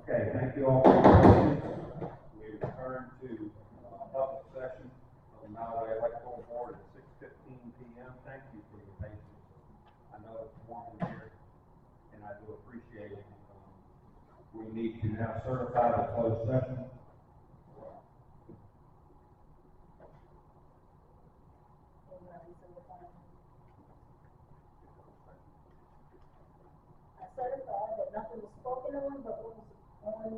Okay, thank you all for your patience. We return to public session of the Nottoway Electoral Board at 6:15 p.m. Thank you for your patience. I know it's warm in here, and I do appreciate it. We need to now certify the closed session. I certify that nothing was spoken on, but what was on the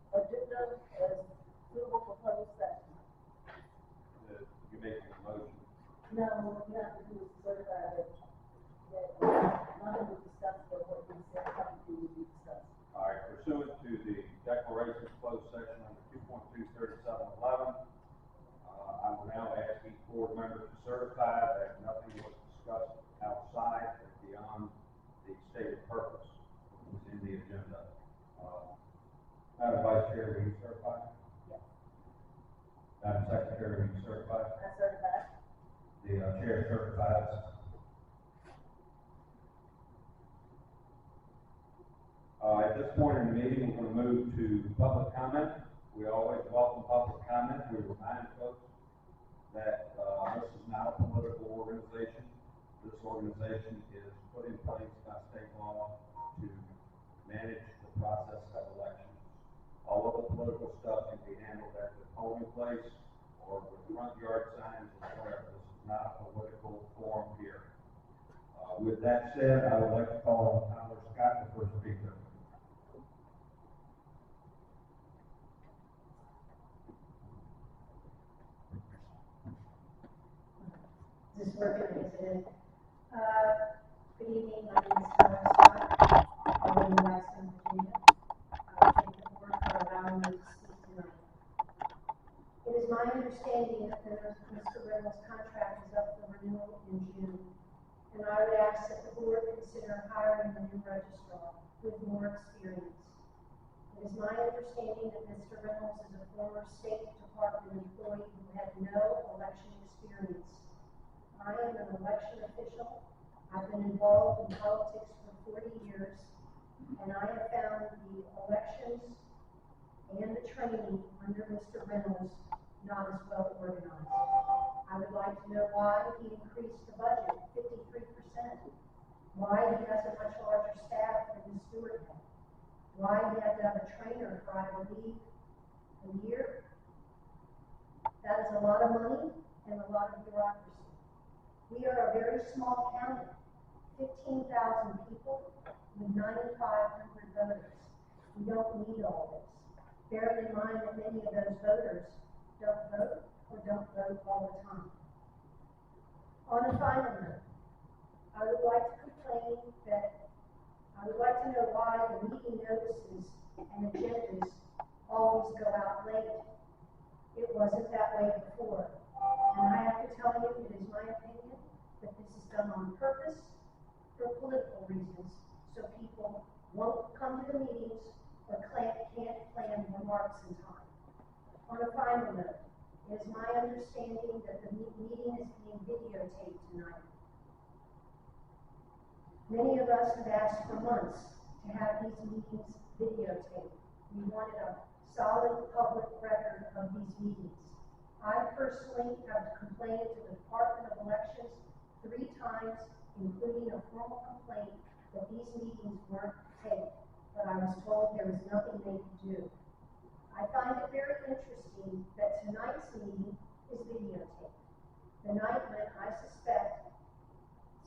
agenda as suitable for closed session. You make a motion. No, what we have to do is certify that nothing was discussed, but what we said something will be discussed. All right, pursuant to the declaration of closed session under 2.23711, I will now ask each board member to certify that nothing was discussed outside and beyond the stated purpose was in the agenda. Madam Vice Chair, will you certify? Yes. Madam Secretary, will you certify? I certify. The chair certifies. At this point in the meeting, we're going to move to public comment. We always welcome public comment. We remind folks that this is not a political organization. This organization is put in place by state law to manage the process of elections. All of the political stuff can be handled at the polling place or with front yard signs or whatever. This is not a political forum here. With that said, I would like to call on Tyler Scott, the first speaker. Is this working? Is it? Good evening, my name is Tyler Scott. I live in Weston, Virginia. Thank the board for allowing me to speak tonight. It is my understanding that Mr. Reynolds' contract is up for renewal in June, and I would ask that the board consider hiring a new registrar with more experience. It is my understanding that Mr. Reynolds is a former State Department employee who had no election experience. I am an election official. I've been involved in politics for 40 years, and I have found the elections and the training under Mr. Reynolds not as well organized. I would like to know why he increased the budget 53%, why he has a much larger staff than the Stewart had, why he had to have a trainer for, I believe, a year. That is a lot of money and a lot of bureaucracy. We are a very small county, 15,000 people with 9,500 voters. We don't need all this. Bearing in mind that many of those voters don't vote or don't vote all the time. On a final note, I would like to complain that I would like to know why the meeting notices and agendas always go out late. wasn't that way before. And I have to tell you, it is my opinion that this is done on purpose for political reasons, so people won't come to the meetings or can't plan remarks in time. On a final note, it is my understanding that the meeting is being videotaped tonight. Many of us have asked for months to have these meetings videotaped. We wanted a solid public record of these meetings. I personally have complained to the Department of Elections 3 times, including a formal complaint that these meetings weren't taped, but I was told there was nothing they could do. I find it very interesting that tonight's meeting is videotaped. The night when I suspect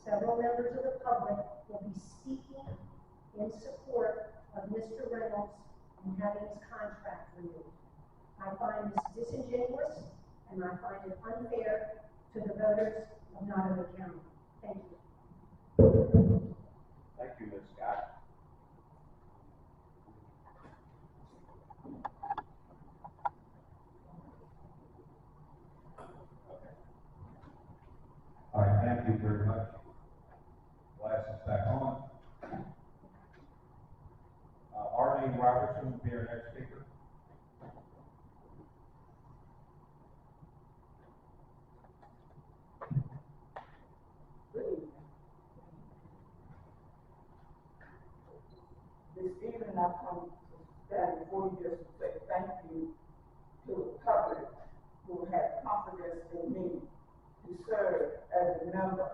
several members of the public will be speaking in support of Mr. Reynolds and having his contract renewed. I find this disingenuous, and I find it unfair to the voters of Nottaway County. Thank you. Thank you, Ms. Scott. All right, thank you very much. Glasses back on. Arlene Robertson will be our next speaker. This evening I come to stand before you just to say thank you to the public who had confidence in me to serve as a member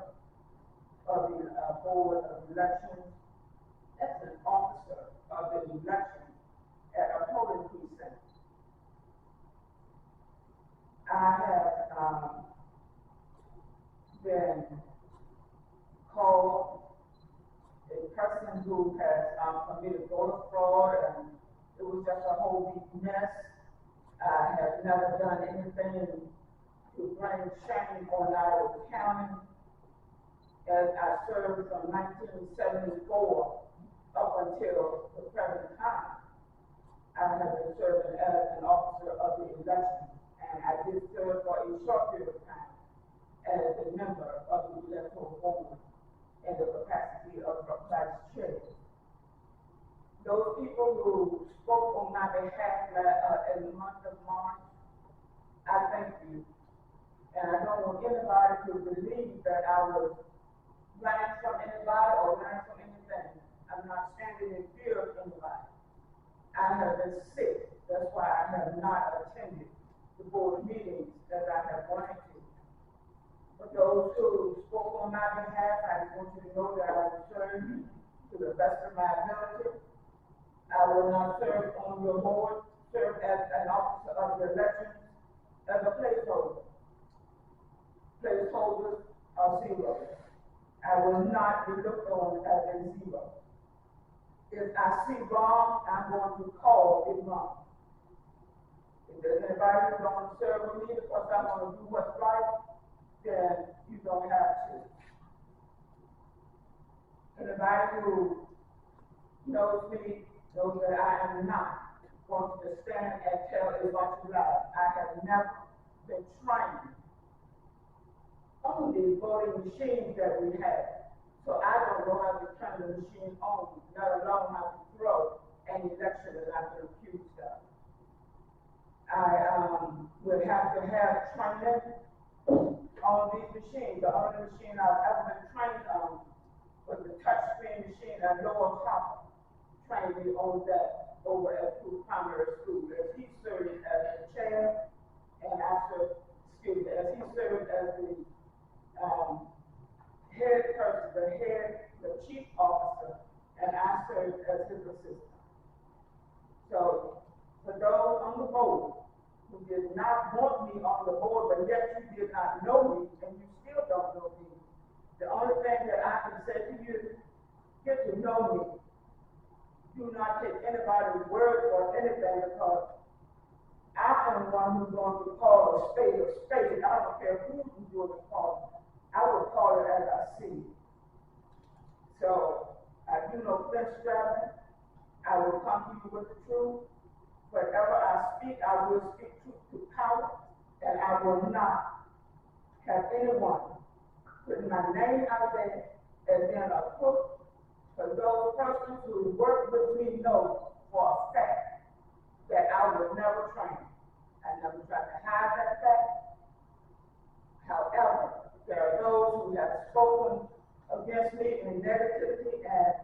of the Board of Elections, as an officer of the election at a polling precinct. I have been called a person who has committed voter fraud, and it was just a whole big mess. I have never done anything to bring shame on our county, as I served from 1974 up until the present time. I have been serving as an officer of the election, and I did serve for a short period of time as a member of the Electoral Board in the capacity of vice chair. Those people who spoke on my behalf in the month of March, I thank you. And I don't want anybody to believe that I was running from anybody or running from anything. I'm not standing in fear of anybody. I have been sick. That's why I have not attended the board meetings that I have wanted to. For those who spoke on my behalf, I just want you to know that I will serve to the best of my ability. I will not serve on your board, serve as an officer of the elections, as a placeholder. Placeholders are zero. I will not be looked on as a zero. If I see wrong, I'm going to call it wrong. If there's anybody who don't serve with me because I'm going to do what's right, then you don't have to. Anybody who knows me knows that I am not going to stand and tell a bunch of lies. I have never been trained on the voting machines that we have. So I don't know how to turn the machine on, let alone how to throw an election that I've been accused of. I would have to have training on these machines. The only machine I've ever been trained on was the touchscreen machine at Lower Papa. Trained me on that over at Food Primary School. As he served as the chair, and I served, as he served as the head person, the chief officer, and I served as his assistant. So, for those on the board who did not want me on the board, but yet you did not know me, and you still don't know me, the only thing that I can say to you is, get to know me. Do not take anybody's word for anything, because I am one who's going to call a spade a spade. I don't care who you do it call. I will call it as I see it. So, I do know Flint Stratton. I will come to you with the truth. Whatever I speak, I will speak truth to power. will not have anyone putting my name out there as being a crook, because those persons who work with me know for a fact that I will never train. I never tried to hide that fact. However, there are those who have spoken against me in negativity, and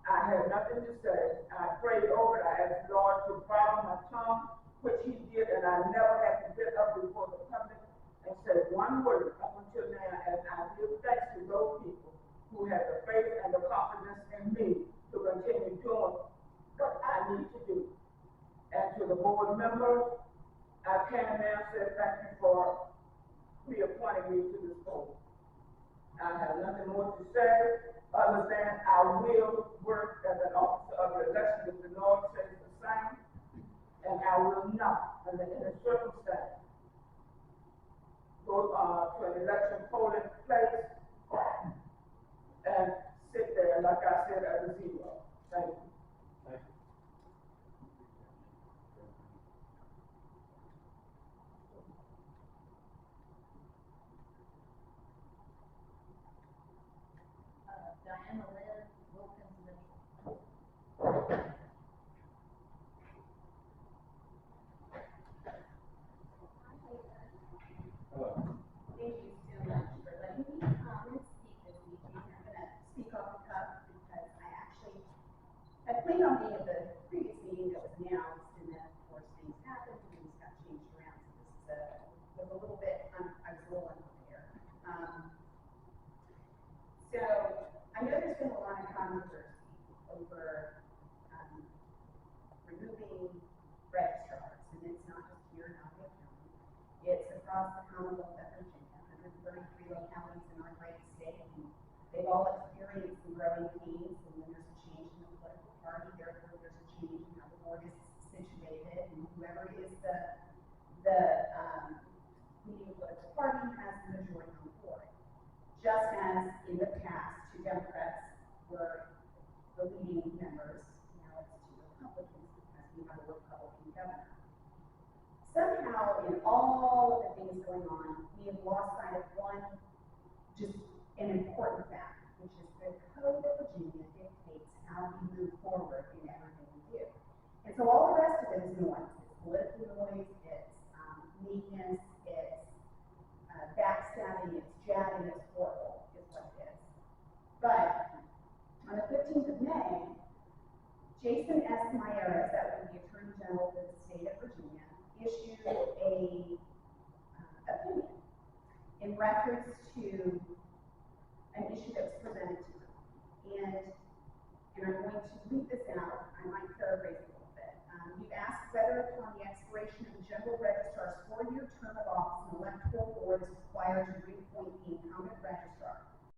I had nothing to say. I prayed over it. I asked the Lord to bridle my tongue, which He did, and I never had to get up before the public and say one word up until now. And I give thanks to those people who have the faith and the confidence in me to continue doing what I need to do. And to the board members, I can now say thank you for reappointing me to this board. I have nothing more to say other than I will work as an officer of the election if the Lord says the same, and I will not, under any circumstance, go to an election polling place and sit there, like I said, at a zero. Thank you. Thank you. Diana Lynn Wilkins Mitchell. Hello. Thank you so much for letting me come and speak this evening. I'm going to speak off the cuff because I actually had planned on being at the previous meeting that was announced, and then of course things happened, things got changed around, so this was a little bit, I was a little unprepared. So I know there's been a lot of controversy over removing registrars, and it's not just here in Albion County. It's across the Commonwealth of Virginia, 133 localities in our great state, and they've all experienced some growing pains, and when there's a change in the political party, therefore there's a change in how the board is situated, and whoever is the leading political party has the majority on the board. Just as in the past, 2 Democrats were the leading members, now it's 2 Republicans because we have a Republican governor. Somehow, in all of the things going on, we have lost sight of one, just an important fact, which is the Code of Virginia dictates how we move forward in everything we do. And so all the rest of it is noise. It's political noise, it's meanness, it's backstabbing, it's jabbing, it's horrible, is what it is. But on the 15th of May, Jason S. Mieres, that was the Attorney General for the state of Virginia, issued a opinion in reference to an issue that was presented to him. And I'm going to leave this out. I might paraphrase a little bit. You asked whether upon the expiration of the General Registrar's 4-year term of office, an electoral board is required to reappoint the